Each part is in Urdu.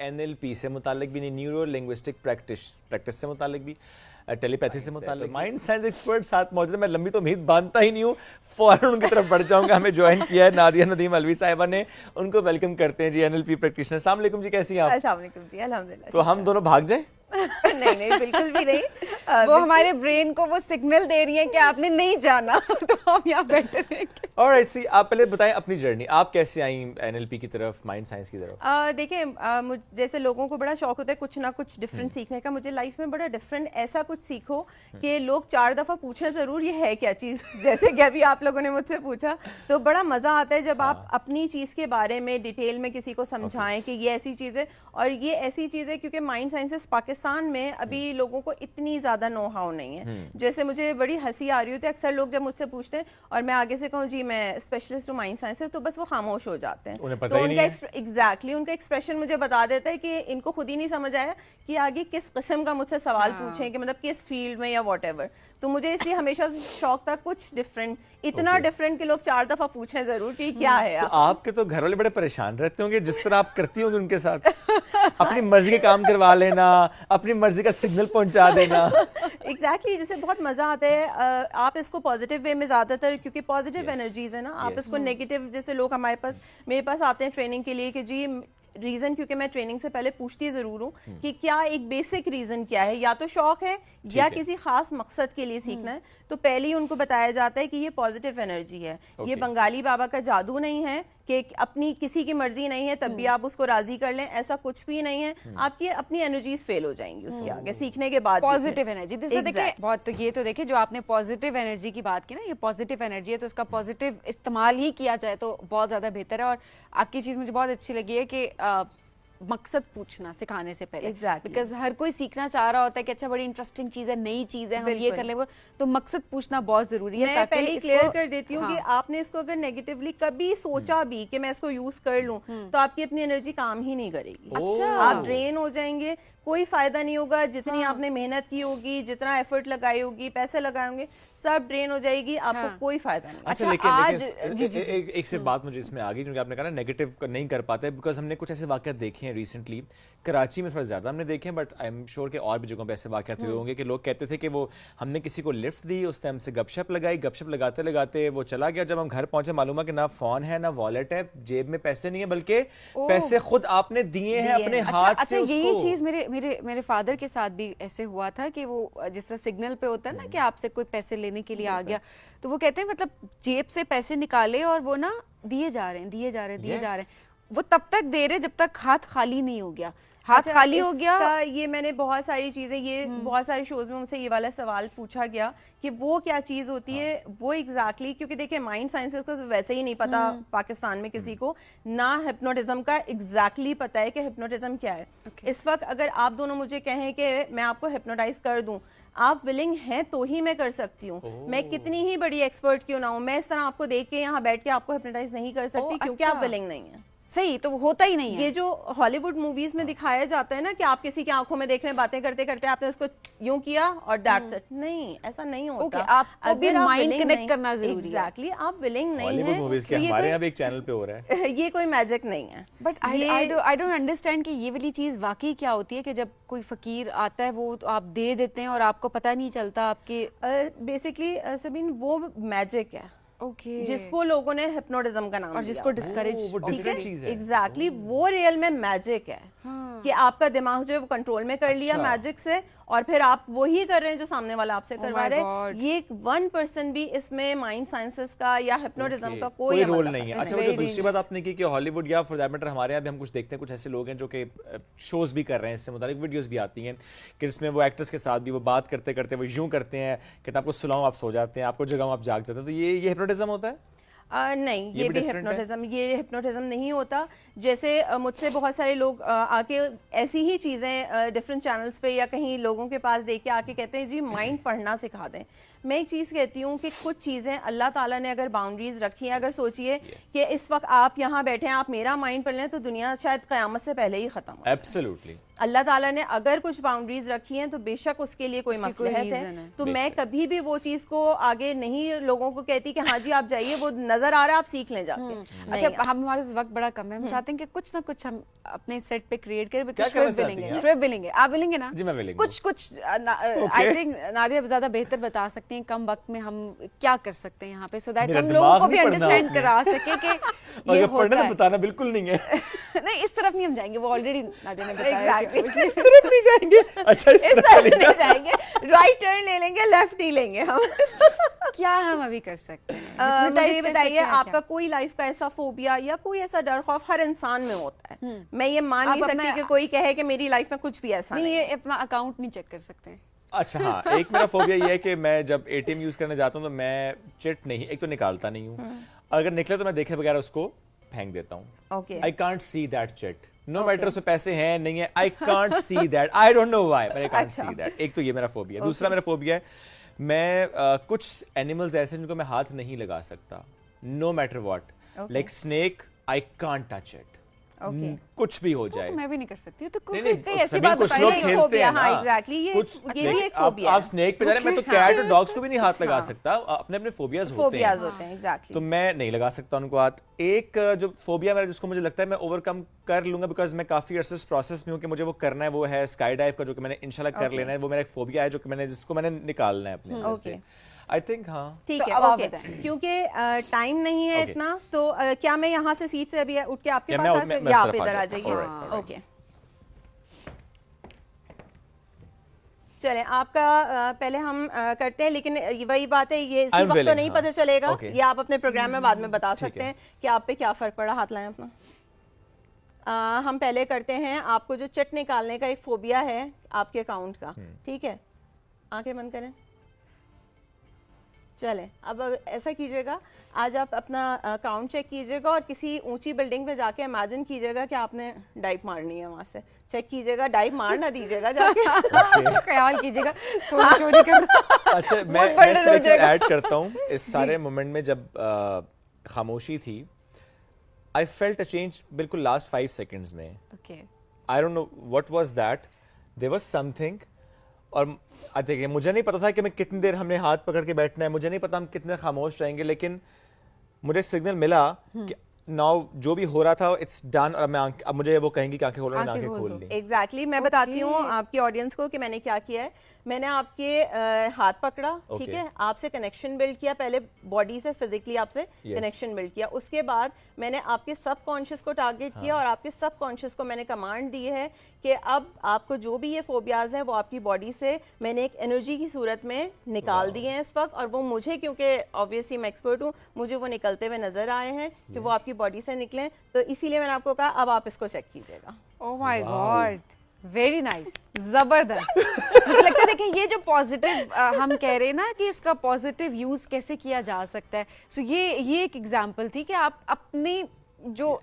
NLP سے متعلق بھی نہیں, نیورو لنگوسٹک پریکٹس سے متعلق بھی, ٹیلیپیتھی سے متعلق, مائنڈ سائنس ایکسپرٹ ساتھ موجود ہے. میں لمبی تو امید باندھتا ہی نہیں ہوں, فوراً ان کی طرف بڑھ جاؤں گا. ہمیں جوائن کیا ہے نادیہ ندیم علوی صاحبہ نے, ان کو ویلکم کرتے ہیں جی. NLP پریکٹیشنر, السلام علیکم جی, کیسی ہیں آپ؟ السلام علیکم جی, الحمدللہ. تو ہم دونوں بھاگ جائیں؟ نہیں بالکل بھی نہیں. وہ ہمارے برین کو وہ سگنل دے رہی ہیں کہ آپ نے نہیں جانا, تو ہم یہاں بیٹھے رہیں گے. alright, سی آپ پہلے بتائیں اپنی جرنی, آپ کیسے آئیں NLP کی طرف, مائنڈ سائنس کی طرف؟ دیکھیں, جیسے لوگوں کو بڑا شوق ہوتا ہے کچھ نہ کچھ ڈفرینٹ سیکھنے کا, مجھے لائف میں بڑا ڈفرینٹ ایسا کچھ سیکھو کہ لوگ 4 دفعہ پوچھیں ضرور یہ ہے کیا چیز. جیسے کہ ابھی آپ لوگوں نے مجھ سے پوچھا, تو بڑا مزہ آتا ہے جب آپ اپنی چیز کے بارے میں ڈیٹیل میں کسی کو سمجھائیں کہ یہ ایسی چیز ہے اور یہ ایسی چیز ہے. کیونکہ مائنڈ سائنسز پاکستان میں ابھی لوگوں کو اتنی زیادہ نو ہاؤ نہیں ہے. جیسے مجھے بڑی ہنسی آ رہی ہوتی ہے, اکثر لوگ جب مجھ سے پوچھتے ہیں اور میں آگے سے کہوں جی میں اسپیشلسٹ ہوں مائنڈ سائنس سے, تو بس وہ خاموش ہو جاتے ہیں. تو ان کا ایگزیکٹلی ان کا ایکسپریشن مجھے بتا دیتا ہے کہ ان کو خود ہی نہیں سمجھ آیا کہ آگے کس قسم کا مجھ سے سوال پوچھیں, کہ مطلب کس فیلڈ میں یا واٹ ایور. تو مجھے اس لیے ہمیشہ شوق تھا کچھ ڈفرینٹ, اتنا ڈفرینٹ کہ لوگ 4 دفعہ پوچھیں ضرور کہ کیا ہے. آپ کے تو گھر والے بڑے پریشان رہتے ہوں گے جس طرح آپ کرتی ہوں گے ان کے ساتھ, اپنی مرضی کے کام کروا لینا, اپنی مرضی کا سگنل پہنچا دینا. ایگزیکٹلی, جیسے بہت مزہ آتا ہے. آپ اس کو پازیٹیو وے میں زیادہ تر, کیونکہ پازیٹیو انرجیز ہے نا, آپ اس کو نیگیٹو, جیسے لوگ میرے پاس آتے ہیں ٹریننگ کے لیے کہ جی ریزن, کیونکہ میں ٹریننگ سے پہلے پوچھتی ضرور ہوں کہ کیا ایک بیسک ریزن کیا ہے, یا تو شوق ہے یا کسی خاص مقصد کے لیے سیکھنا ہے. تو پہلے ہی ان کو بتایا جاتا ہے کہ یہ پازیٹیو انرجی ہے, یہ بنگالی بابا کا جادو نہیں ہے کہ اپنی کسی کی مرضی نہیں ہے تب بھی آپ اس کو راضی کر لیں, ایسا کچھ بھی نہیں ہے. آپ کی اپنی انرجیز فیل ہو جائیں گی اس کے آگے سیکھنے کے بعد. پازیٹیو انرجی جسے دیکھیں بہت, تو یہ تو دیکھیں جو آپ نے پازیٹیو انرجی کی بات کی نا, یہ پازیٹیو انرجی ہے, تو اس کا پازیٹیو استعمال ہی کیا جائے تو بہت زیادہ بہتر ہے. اور آپ کی چیز مجھے بہت اچھی لگی ہے کہ مقصد پوچھنا سکھانے سے پہلے, بیکاز ہر کوئی سیکھنا چاہ رہا ہوتا ہے کہ اچھا بڑی انٹرسٹنگ چیز ہے, نئی چیز ہے, ہم یہ کر لیں وہ, تو مقصد پوچھنا بہت ضروری ہے. میں پہلے کلیئر کر دیتی ہوں کہ آپ نے اس کو اگر نیگیٹیولی کبھی سوچا بھی کہ میں اس کو یوز کر لوں, تو آپ کی اپنی انرجی کام ہی نہیں کرے گی. آپ ڈرین ہو جائیں گے, کوئی فائدہ نہیں ہوگا. جتنی آپ نے محنت کی ہوگی, جتنا ایفرٹ لگائی ہوگی, پیسے لگائے ہوں گے, سب ڈرین ہو جائے گی, آپ کو کوئی فائدہ نہیں. اچھا لیکن ایک سے بات مجھے اس میں آ گئی, کیونکہ آپ نے کہا نا نیگیٹو نہیں کر پاتے, بیکاز ہم نے کچھ ایسے واقعات دیکھے ہیں ریسنٹلی, کراچی میں تھوڑا زیادہ ہم نے دیکھے ہیں, بٹ آئی ایم شیور کہ اور بھی جگہوں پہ ایسے واقعات ہوئے ہوں گے کہ لوگ کہتے تھے کہ وہ ہم نے کسی کو لفٹ دی, اس نے ہم سے گپ شپ لگائی, گپ شپ لگاتے لگاتے وہ چلا گیا, جب ہم گھر پہنچے معلوم ہے کہ نہ فون ہے, نہ والیٹ ہے, جیب میں پیسے نہیں ہے, بلکہ پیسے خود آپ نے دیے ہیں اپنے ہاتھ سے. یہی چیز میرے فادر کے ساتھ بھی ایسے ہوا تھا کہ وہ جس طرح سگنل پہ ہوتا ہے نا کہ آپ سے کوئی پیسے لینے کے لیے آ گیا, تو وہ کہتے ہیں مطلب جیب سے پیسے نکالے اور وہ نا دیے جا رہے ہیں, وہ تب تک دے رہے جب تک ہاتھ خالی نہیں ہو گیا. ہاتھ خالی ہو گیا. یہ میں نے بہت ساری چیزیں, یہ بہت سارے شوز میں مجھ سے یہ والا سوال پوچھا گیا کہ وہ کیا چیز ہوتی ہے. وہ ایگزیکٹلی, کیونکہ دیکھیں مائنڈ سائنسز کا تو ویسے ہی نہیں پتا پاکستان میں کسی کو, نہ ہپنوٹزم کا ایگزیکٹلی پتا ہے کہ ہپنوٹزم کیا ہے. اس وقت اگر آپ دونوں مجھے کہیں کہ میں آپ کو ہپنوٹائز کر دوں, آپ ولنگ ہیں تو ہی میں کر سکتی ہوں. میں کتنی ہی بڑی ایکسپرٹ کیوں نہ ہوں, میں اس طرح آپ کو دیکھ کے یہاں بیٹھ کے آپ کو ہپنوٹائز نہیں کر سکتی, کیونکہ آپ ولنگ نہیں ہیں. صحیح, تو ہوتا ہی نہیں ہے. یہ جو ہالی ووڈ موویز میں دکھایا جاتا ہے نا کہ آپ کسی کی آنکھوں میں دیکھ رہے ہیں, باتیں کرتے کرتے آپ نے اس کو یوں کیا اور دیٹس اٹ, نہیں, ایسا نہیں ہوتا. آپ کو بھی مائنڈ کنیکٹ کرنا ضروری ہے. ایگزیکٹلی, آپ ولنگ نہیں ہالی ووڈ موویز کے ہمارے یہاں بھی ایک چینل پہ ہو رہا ہے, یہ کوئی میجک نہیں ہے. بٹ آئی ڈونٹ انڈرسٹینڈ کہ یہ والی چیز واقعی کیا ہوتی ہے کہ جب کوئی فقیر آتا ہے وہ آپ دے دیتے ہیں اور آپ کو پتہ نہیں چلتا آپ کے. بیسکلی سبین وہ میجک ہے جس کو لوگوں نے ہپنوٹزم کا نام اور جس کو ڈسکریج. ایگزیکٹلی, وہ ریئل میں میجک ہے کہ آپ کا دماغ جو ہے وہ کنٹرول میں کر لیا میجک سے, اور پھر آپ وہی کر رہے ہیں جو سامنے والا آپ سے کروا رہے ہیں. یہ 1% بھی اس میں مائنڈ سائنسز کا یا ہپنوٹزم کا کوئی رول نہیں ہے. اچھا, وہ دوسری بات آپ نے کی کہ ہالی ووڈ یا فار دیٹ میٹر ہمارے یہاں بھی ہم کچھ دیکھتے ہیں, کچھ ایسے لوگ ہیں جو کہ شوز بھی کر رہے ہیں, اس سے متعلق ویڈیوز بھی آتی ہیں کہ اس میں وہ ایکٹرس کے ساتھ بھی وہ بات کرتے کرتے وہ یوں کرتے ہیں کہ آپ کو سلاؤں آپ سو جاتے ہیں, آپ کو جگاؤں آپ جاگ جاتے ہیں. تو یہ ہپنوٹزم ہوتا ہے؟ نہیں, یہ بھی ہپنوٹزم نہیں ہوتا. جیسے مجھ سے بہت سارے لوگ آ کے ایسی ہی چیزیں ڈفرینٹ چینلز پہ یا کہیں لوگوں کے پاس دیکھ کے آ کے کہتے ہیں جی مائنڈ پڑھنا سکھا دیں. میں ایک چیز کہتی ہوں کہ کچھ چیزیں اللہ تعالیٰ نے اگر باؤنڈریز رکھی ہیں, اگر سوچئے کہ اس وقت آپ یہاں بیٹھے ہیں, آپ میرا مائنڈ پڑھ لیں تو دنیا شاید قیامت سے پہلے ہی ختم ہو جائے. ایبسلیوٹلی. اللہ تعالیٰ نے اگر کچھ باؤنڈریز رکھی ہیں تو بے شک اس کے لیے کوئی مصلحت ہے. تو میں کبھی بھی وہ چیز کو آگے نہیں لوگوں کو کہتی کہ ہاں جی آپ جائیے, وہ نظر آ رہا ہے آپ سیکھ لیں جا کے. اچھا ہمارے وقت بڑا کم ہے, ہم چاہتے ہیں کہ کچھ نہ کچھ ہم اپنے سیٹ پہ کریٹ کریں. شعیب ملیں گے, آپ ملیں گے نا, کچھ آئی تھنک نادیہ زیادہ بہتر بتا سکتے ہیں کم وقت میں ہم کیا کر سکتے ہیں یہاں پہ, سو دیٹ ہم لوگوں کو بھی انڈرسٹینڈ کرا سکے کہ یہ ہوتا ہے. بتانا بالکل نہیں ہے, نہیں اس طرف نہیں ہم جائیں گے, وہ آلریڈی نادیہ نے بتایا اس طرف نہیں جائیں گے. اچھا اس طرف نہیں جائیں گے, رائٹ ٹرن لے لیں گے, لیفٹ نہیں لیں گے ہم. کیا ہم ابھی کر سکتے ہیں؟ مجھے بتائیے آپ کا کوئی لائف کا ایسا فوبیا یا کوئی ایسا ڈر خوف ہر انسان میں ہوتا ہے. میں یہ مان نہیں سکتی کہ کوئی کہے کہ میری لائف میں کچھ بھی ایسا نہیں. یہ اپنا اکاؤنٹ نہیں چیک کر سکتے. اچھا ہاں, ایک میرا فوبیا یہ ہے کہ میں جب اے ٹی ایم یوز کرنے جاتا ہوں تو میں چٹ نہیں, ایک تو نکالتا نہیں ہوں, اگر نکلے تو میں دیکھے بغیر اس کو پھینک دیتا ہوں. I can't see that chit. No matter اس میں پیسے ہیں نہیں ہیں, I can't see that. I don't know why, but I can't see that. ایک تو یہ میرا فوبیا ہے. دوسرا میرا فوبیا ہے, میں کچھ اینیملز ایسے ہیں جن کو میں ہاتھ نہیں لگا سکتا, no matter what. Like snake, I can't touch it. کچھ بھی ہو جائے. میں بھی نہیں کر سکتی. تو کوئی ایسی بات کچھ لوگ کھیلتے ہیں نا, آپ اسنیک پہ جا رہے ہیں, میں تو کیٹ اور ڈاگس کو بھی نہیں ہاتھ لگا سکتا, اپنے اپنے فوبیاز ہوتے ہیں, تو میں نہیں لگا سکتا ان کو ہاتھ. ایک جو فوبیا میرا جس کو مجھے لگتا ہے میں اوور کم کر لوں گا, بیکاز میں کافی عرصے اس پروسیس میں ہوں کہ مجھے وہ کرنا ہے, وہ ہے اسکائی ڈائیو کا, جو کہ میں نے انشاءاللہ کر لینا ہے. وہ میرا ایک فوبیا ہے جو کہ جس کو میں نے نکالنا ہے اپنے اندر سے. I think ہاں ٹھیک ہے, کیونکہ ٹائم نہیں ہے اتنا, تو کیا میں یہاں سے سیٹ سے ابھی اٹھ کے آپ کے پاس آ جائیں یا آپ ادھر آ جائیے. اوکے چلیں, آپ کا پہلے ہم کرتے ہیں, لیکن وہی بات ہے, یہ اسی وقت تو نہیں پتہ چلے گا, یہ آپ اپنے پروگرام میں بعد میں بتا سکتے ہیں کہ آپ پہ کیا فرق پڑا. ہاتھ لائیں اپنا. ہم پہلے کرتے ہیں, آپ کو جو چٹ نکالنے کا ایک فوبیا ہے آپ کے اکاؤنٹ کا, ٹھیک ہے, آنکھیں بند کریں. چلیں اب ایسا کیجیے گا, آج آپ اپنا اکاؤنٹ چیک کیجیے گا اور کسی اونچی بلڈنگ پہ جا کے امیجن کیجیے گا کہ آپ نے ڈائیو مارنی ہے, وہاں سے چیک کیجیے گا, ڈائیو مار نہ دیجیے گا جا کے, خیال کیجیے گا سونا چوری کرنا. اچھا میں ایڈ کرتا ہوں اس سارے مومنٹ میں, جب خاموشی تھی, I felt a change بالکل لاسٹ 5 seconds میں. I don't know what was that, there was something. اور دیکھیے مجھے نہیں پتا تھا کہ میں کتنی دیر ہم نے ہاتھ پکڑ کے بیٹھنا ہے, مجھے نہیں پتا ہم کتنے خاموش رہیں گے, لیکن مجھے سگنل ملا کہ ناؤ جو بھی ہو رہا تھا اٹس ڈن, اور میں اب مجھے وہ کہیں گی کہ آنکھیں کھولو, میں آنکھیں کھول لی. ایگزیکٹلی میں بتاتی ہوں آپ کی آڈینس کو کہ میں نے کیا کیا ہے. میں نے آپ کے ہاتھ پکڑا, ٹھیک ہے, آپ سے کنیکشن بلڈ کیا, پہلے باڈی سے فزیکلی آپ سے کنیکشن بلڈ کیا, اس کے بعد میں نے آپ کے سب کانشیس کو ٹارگیٹ کیا, اور آپ کے سب کانشیس کو میں نے کمانڈ دی ہے کہ اب آپ کو جو بھی یہ فوبیاز ہیں وہ آپ کی باڈی سے میں نے ایک انرجی کی صورت میں نکال دی ہیں اس وقت, اور وہ مجھے, کیونکہ آبویسلی میں ایکسپرٹ ہوں, مجھے وہ نکلتے ہوئے نظر آئے ہیں کہ وہ آپ کی باڈی سے نکلیں, تو اسی لیے میں نے آپ کو کہا اب آپ اس کو چیک کیجیے گا. Oh my God, very nice, زبردست. مجھے لگتا ہے دیکھیں یہ جو پازیٹیو ہم کہہ رہے ہیں نا کہ اس کا پازیٹیو یوز کیسے کیا جا سکتا ہے, سو یہ ایک ایگزامپل تھی کہ آپ اپنی جو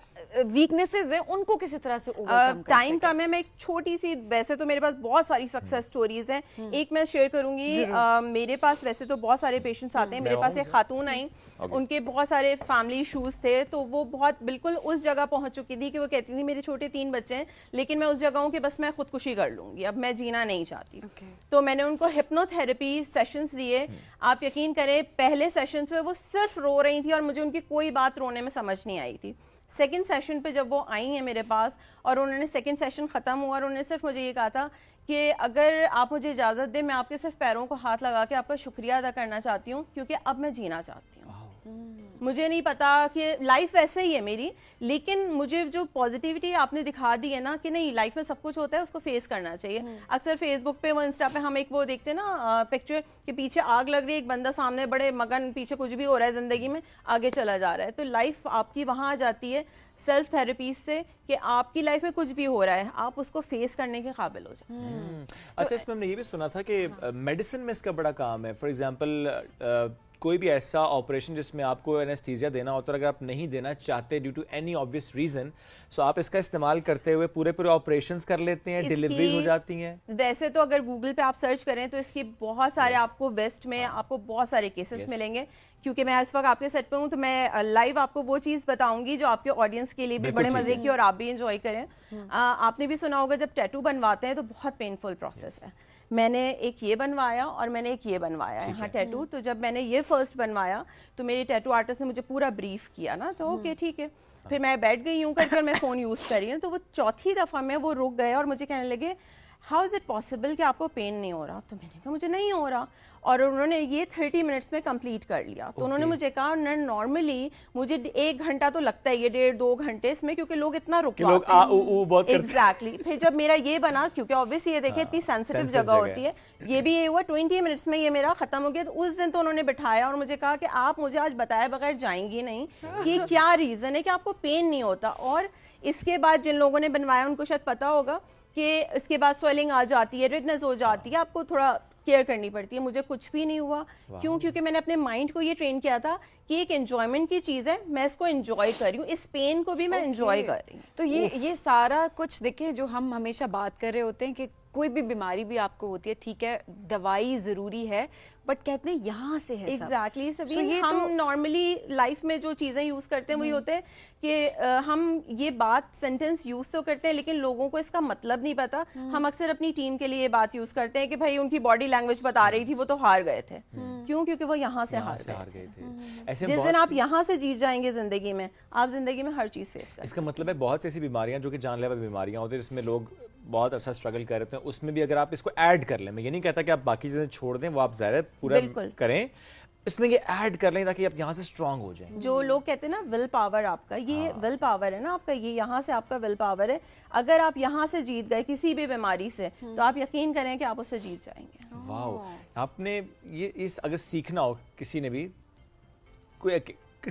ویکنیسز ہیں ان کو کسی طرح سے اوورکم کر. ٹائم کم ہے, میں ایک چھوٹی سی, ویسے تو میرے پاس بہت ساری سکسیس سٹوریز ہیں, ایک میں شیئر کروں گی. میرے پاس ویسے تو بہت سارے پیشنٹس آتے ہیں, میرے پاس ایک خاتون آئیں, ان کے بہت سارے فیملی ایشوز تھے, تو وہ بہت بالکل اس جگہ پہنچ چکی تھی کہ وہ کہتی تھی میرے چھوٹے 3 بچے ہیں, لیکن میں اس جگہ ہوں کہ بس میں خودکشی کر لوں گی, اب میں جینا نہیں چاہتی. تو میں نے ان کو ہپنو تھراپی سیشنز دیے. آپ یقین کریں پہلے سیشنز میں وہ صرف رو رہی تھی اور مجھے ان کی کوئی بات رونے میں سمجھ نہیں آئی تھی. سیکنڈ سیشن پہ جب وہ آئی ہیں میرے پاس, اور انہوں نے سیکنڈ سیشن ختم ہوا, اور انہوں نے صرف مجھے یہ کہا تھا کہ اگر آپ مجھے اجازت دیں میں آپ کے صرف پیروں کو ہاتھ لگا کے آپ کا شکریہ ادا کرنا چاہتی ہوں, کیونکہ اب میں جینا چاہتی ہوں. مجھے نہیں پتا کہ لائف ویسے ہی ہے میری, لیکن مجھے جو پازیٹیوٹی آپ نے دکھا دی ہے نا کہ نہیں لائف میں سب کچھ ہوتا ہے, اس کو فیس کرنا چاہیے. اکثر فیس بک پہ, وہ انسٹا پہ ہم ایک وہ دیکھتے ہیں نا پکچر کہ پیچھے آگ لگ رہی ہے, ایک بندہ سامنے بڑے مگن, پیچھے کچھ بھی ہو رہا ہے زندگی میں, آگے چلا جا رہا ہے. تو لائف آپ کی وہاں آ جاتی ہے سیلف تھراپیز سے کہ آپ کی لائف میں کچھ بھی ہو رہا ہے آپ اس کو فیس کرنے کے قابل ہو جائیں. اچھا اس میں ہم نے یہ بھی سنا تھا کہ میڈیسن میں اس کا بڑا کام ہے. فار ایگزامپل کوئی بھی ایسا آپریشن جس میں آپ کو انیستھیزیا دینا ہوتا ہے, اگر آپ نہیں دینا چاہتے due to any obvious reason, so آپ اس کا استعمال کرتے ہوئے پورے آپریشنز کر لیتے ہیں, ڈیلیوریز ہو جاتی ہیں؟ ویسے تو اگر گوگل پہ آپ سرچ کریں تو اس کی بہت سارے آپ کو ویسٹ میں آپ کو بہت سارے کیسز ملیں گے, کیونکہ میں اس وقت آپ کے سیٹ پہ ہوں تو میں لائیو آپ کو وہ چیز بتاؤں گی جو آپ کے آڈینس کے لیے بھی بڑے مزے کی اور آپ بھی انجوائے کریں. آپ نے بھی سنا ہوگا جب ٹیٹو بنواتے ہیں تو بہت پینفل پروسیس ہے. میں نے ایک یہ بنوایا اور میں نے ایک یہ بنوایا یہاں ٹیٹو. تو جب میں نے یہ فرسٹ بنوایا تو میری ٹیٹو آرٹسٹ نے مجھے پورا بریف کیا نا, تو اوکے ٹھیک ہے, پھر میں بیٹھ گئی یوں کر کے اور میں فون یوز کر رہی ہوں, تو وہ چوتھی دفعہ میں وہ رک گئے اور مجھے کہنے لگے ہاؤ از اٹ پاسبل کہ آپ کو پین نہیں ہو رہا. تو میں نے کہا مجھے نہیں ہو رہا, اور انہوں نے یہ 30 منٹس میں کمپلیٹ کر لیا. تو انہوں نے مجھے کہا نارملی مجھے 1 گھنٹہ تو لگتا ہے, یہ 1.5-2 گھنٹے اس میں, کیونکہ لوگ اتنا رکواتے ہیں. ایگزیکٹلی. پھر جب میرا یہ بنا, کیونکہ اوبویسلی یہ دیکھیں اتنی سینسٹیو جگہ ہوتی ہے, یہ بھی یہ ہوا 20 منٹس میں یہ میرا ختم ہو گیا. تو اس دن تو انہوں نے بٹھایا اور مجھے کہا کہ آپ مجھے آج بتائے بغیر جائیں گی نہیں کہ کیا ریزن ہے کہ آپ کو پین نہیں ہوتا. اور اس کے بعد جن لوگوں نے بنوایا ان کو شاید پتا ہوگا کہ اس کے بعد سویلنگ آ جاتی ہے, ریڈنس ہو جاتی ہے, آپ کو تھوڑا کیئر کرنی پڑتی ہے. مجھے کچھ بھی نہیں ہوا. کیوں؟ کیونکہ میں نے اپنے مائنڈ کو یہ ٹرین کیا تھا کہ ایک انجوائمنٹ کی چیز ہے, میں اس کو انجوائے کر رہی ہوں, اس پین کو بھی میں انجوائے کر رہی ہوں. تو یہ سارا کچھ دیکھیں جو ہم ہمیشہ بات کر رہے ہوتے ہیں کہ کوئی بھی بیماری بھی آپ کو ہوتی ہے, ٹھیک ہے دوائی ضروری ہے, بٹ کہتے ہیں یہاں سے ہے. ایگزیکٹلی سبین, ہم نارملی لائف میں جو چیزیں یوز کرتے ہیں وہی ہوتے ہیں کہ ہم یہ بات سینٹینس یوز تو کرتے ہیں لیکن لوگوں کو اس کا مطلب نہیں پتا. ہم اکثر اپنی ٹیم کے لیے یہ بات یوز کرتے ہیں کہ بھائی ان کی باڈی لینگویج بتا رہی تھی وہ تو ہار گئے تھے. کیوں؟ کیونکہ وہ یہاں سے ہار گئے تھے. جس دن آپ یہاں سے جیت جائیں گے زندگی میں, آپ زندگی میں ہر چیز فیس کریں. اس کا مطلب ہے بہت سی ایسی بیماریاں جو کہ جان لیوا بیماریاں ہوتی ہیں جس میں لوگ بہت عرصہ اسٹرگل کر رہے ہیں, اس میں بھی اگر آپ اس کو ایڈ کر لیں, میں یہ نہیں کہتا کہ آپ باقی چیزیں چھوڑ دیں, وہ آپ ظاہر پورا کریں, اس میں یہ ایڈ کر لیں تاکہ آپ یہاں سے اسٹرانگ ہو جائیں. جو لوگ کہتے ہیں نا ول پاور, آپ کا یہ ول پاور ہے نا, آپ کا یہ یہاں سے آپ کا ول پاور ہے. اگر آپ یہاں سے جیت گئے کسی بھی بیماری سے تو آپ یقین کریں کہ آپ اس سے جیت جائیں گے. واو. آپ نے یہ اگر سیکھنا ہو کسی نے بھی, کوئی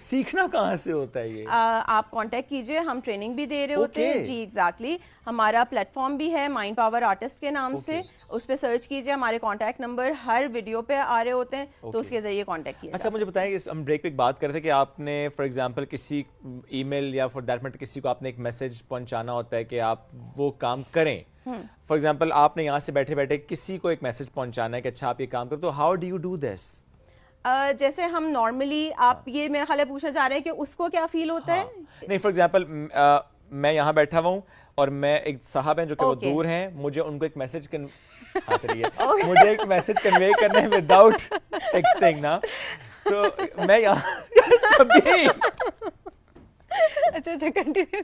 سیکھنا کہاں سے ہوتا ہے یہ؟ آپ کانٹیکٹ کیجئے, ہم ٹریننگ بھی دے رہے ہوتے ہیں. جی ایگزیکٹلی. ہمارا پلیٹ فارم بھی ہے مائنڈ پاور آرٹسٹ کے نام سے, اس پہ سرچ کیجئے, ہمارے کانٹیکٹ نمبر ہر ویڈیو پہ آ رہے ہوتے ہیں, تو اس کے ذریعے کانٹیکٹ کیجئے. اچھا مجھے بتائیں, ہم بریک پہ بات کر رہے تھے کہ آپ نے فار ایگزامپل کسی ای میل یا فار دیٹ میٹر کسی کو آپ نے ایک میسج پہنچانا ہوتا ہے کہ آپ وہ کام کریں. فار ایگزامپل آپ نے یہاں سے بیٹھے بیٹھے کسی کو ایک میسج پہنچانا ہے کہ اچھا آپ یہ کام کرو, تو how do you do this? جیسے ہم نارملی, آپ یہ میرا خیال ہے پوچھنا چاہ رہے ہیں کہ اس کو کیا فیل ہوتا ہے. نہیں, فار ایگزامپل میں یہاں بیٹھا ہوا ہوں اور میں ایک صاحب ہیں جو کہ وہ دور ہیں, مجھے ان کو ایک میسج مجھے ایک میسج کنوے کرنا ہے وداؤٹ ٹیکسٹنگ نا, تو میں یہاں اچھا کنٹینیو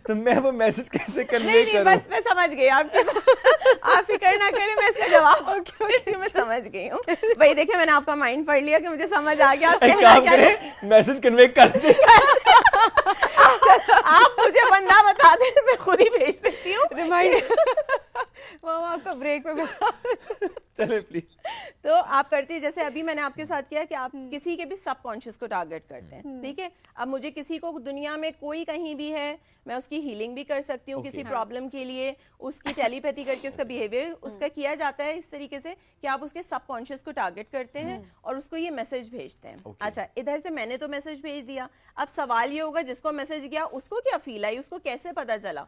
تو میں وہ میسج کیسے کنوے کروں؟ بس میں سمجھ گئی آپ کی, آپ فکر نہ کریں, میں اس کا جواب میں سمجھ گئی ہوں. بھائی دیکھیں میں نے آپ کا مائنڈ پڑھ لیا کہ مجھے سمجھ آ گیا. کام کریں, میسج کنوے کر دیں, آپ مجھے بندہ بتا دیں, میں خود ہی بھیج دیتی ہوں. ریمائنڈر وہ آپ کو بریک پہ بتا چلے پلیز. تو آپ کرتے جیسے ابھی میں نے آپ کے ساتھ کیا کہ آپ کسی کے بھی سب کانشیس کو ٹارگٹ کرتے ہیں, ٹھیک ہے. اب مجھے کسی کو دنیا میں کوئی کہیں بھی ہے, میں اس کی ہیلنگ بھی کر سکتی ہوں کسی پرابلم کے لیے, اس کی ٹیلی پیتھی کر کے اس کا بیہیویئر اس کا کیا جاتا ہے اس طریقے سے کہ آپ اس کے سب کانشیس کو ٹارگٹ کرتے ہیں اور اس کو یہ میسج بھیجتے ہیں. اچھا ادھر سے میں نے تو میسج بھیج دیا, اب سوال یہ ہوگا جس کو میسج گیا اس کو کیا فیل آئی, اس کو کیسے پتا چلا.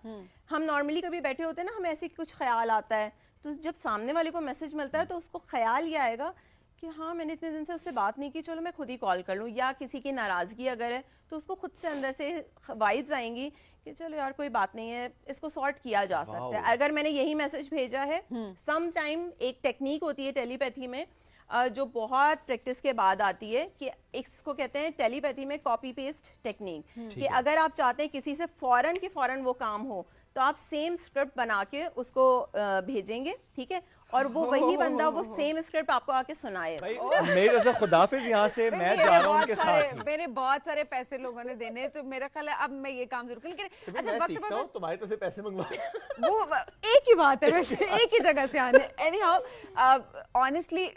ہم نارملی کبھی بیٹھے ہوتے ہیں نا, ہمیں ایسے کچھ خیال آتا ہے, تو جب سامنے والے کو میسج ملتا ہے تو اس کو خیال یہ آئے گا کہ ہاں میں نے اتنے دن سے اس سے بات نہیں کی, چلو میں خود ہی کال کر لوں. یا کسی کی ناراضگی اگر ہے تو اس کو خود سے اندر سے وائبز آئیں گی کہ چلو یار کوئی بات نہیں ہے, اس کو سارٹ کیا جا سکتا ہے. اگر میں نے یہی میسج بھیجا ہے, سم ٹائم ایک ٹیکنیک ہوتی ہے ٹیلی پیتھی میں جو بہت پریکٹس کے بعد آتی ہے, کہ اس کو کہتے ہیں ٹیلی پیتھی میں کاپی پیسٹ ٹیکنیک, کہ اگر آپ چاہتے ہیں کسی سے فوراً کہ فوراً وہ کام ہو تو آپ سیم اسکرپٹ بنا کے اس کو بھیجیں گے, ٹھیک ہے, اور وہ وہی بندہ وہ سیم اسکرپٹ آپ کو آ کے سنائے. میری طرف سے خدافظ, یہاں سے میں جا رہا ہوں ان کے ساتھ. میرے بہت سارے پیسے لوگوں نے دینے, تو میرا خیال ہے اب میں یہ کام ضرور کروں. لیکن اچھا وقت پر تمہاری طرف سے پیسے منگوا, وہ ایک ہی بات ہے ویسے, ایک ہی جگہ سے آنے. اینی ہاؤ آنیسٹلی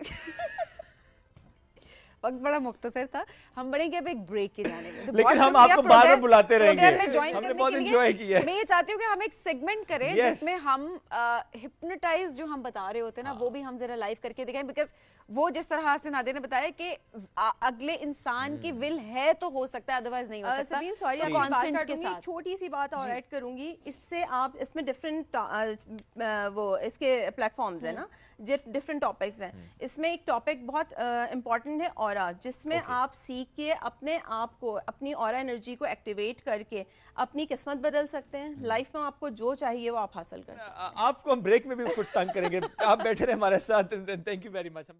وقت بڑا مختصر تھا, ہم بڑھیں گے اب ایک بریک کے جانے میں, لیکن ہم آپ کو بار بار بلاتے رہیں گے. ہم نے بہت انجوائے کیا ہے. میں یہ چاہتی ہوں کہ ہم ایک سیگمنٹ کریں جس میں ہم ہپنوٹائز جو ہم بتا رہے ہوتے ہیں نا وہ بھی ہم ذرا لائیو کر کے دکھائیں, بیکاز وہ جس طرح سے نادر نے بتایا کہ اگلے انسان کی ول ہے تو ہو سکتا ہے, ادروائز نہیں ہو سکتا. سبین سوری تو consent کے ساتھ چھوٹی سی بات اور ایڈ کروں گی, اس سے آپ اس میں ڈفرینٹ وہ اس کے پلیٹ فارمز ہیں نا, ڈفرینٹ ٹاپکس ہیں. اس میں ایک ٹاپک بہت امپورٹنٹ ہے اورا, جس میں آپ سیکھ کے اپنے آپ کو, اپنی اورا انرجی کو ایکٹیویٹ کر کے اپنی قسمت بدل سکتے ہیں. لائف میں آپ کو جو چاہیے وہ آپ حاصل کر سکتے ہیں. آپ کو ہم بریک میں بھی کچھ تنگ کریں گے, آپ بیٹھے رہے ہمارے ساتھ. Thank you very much.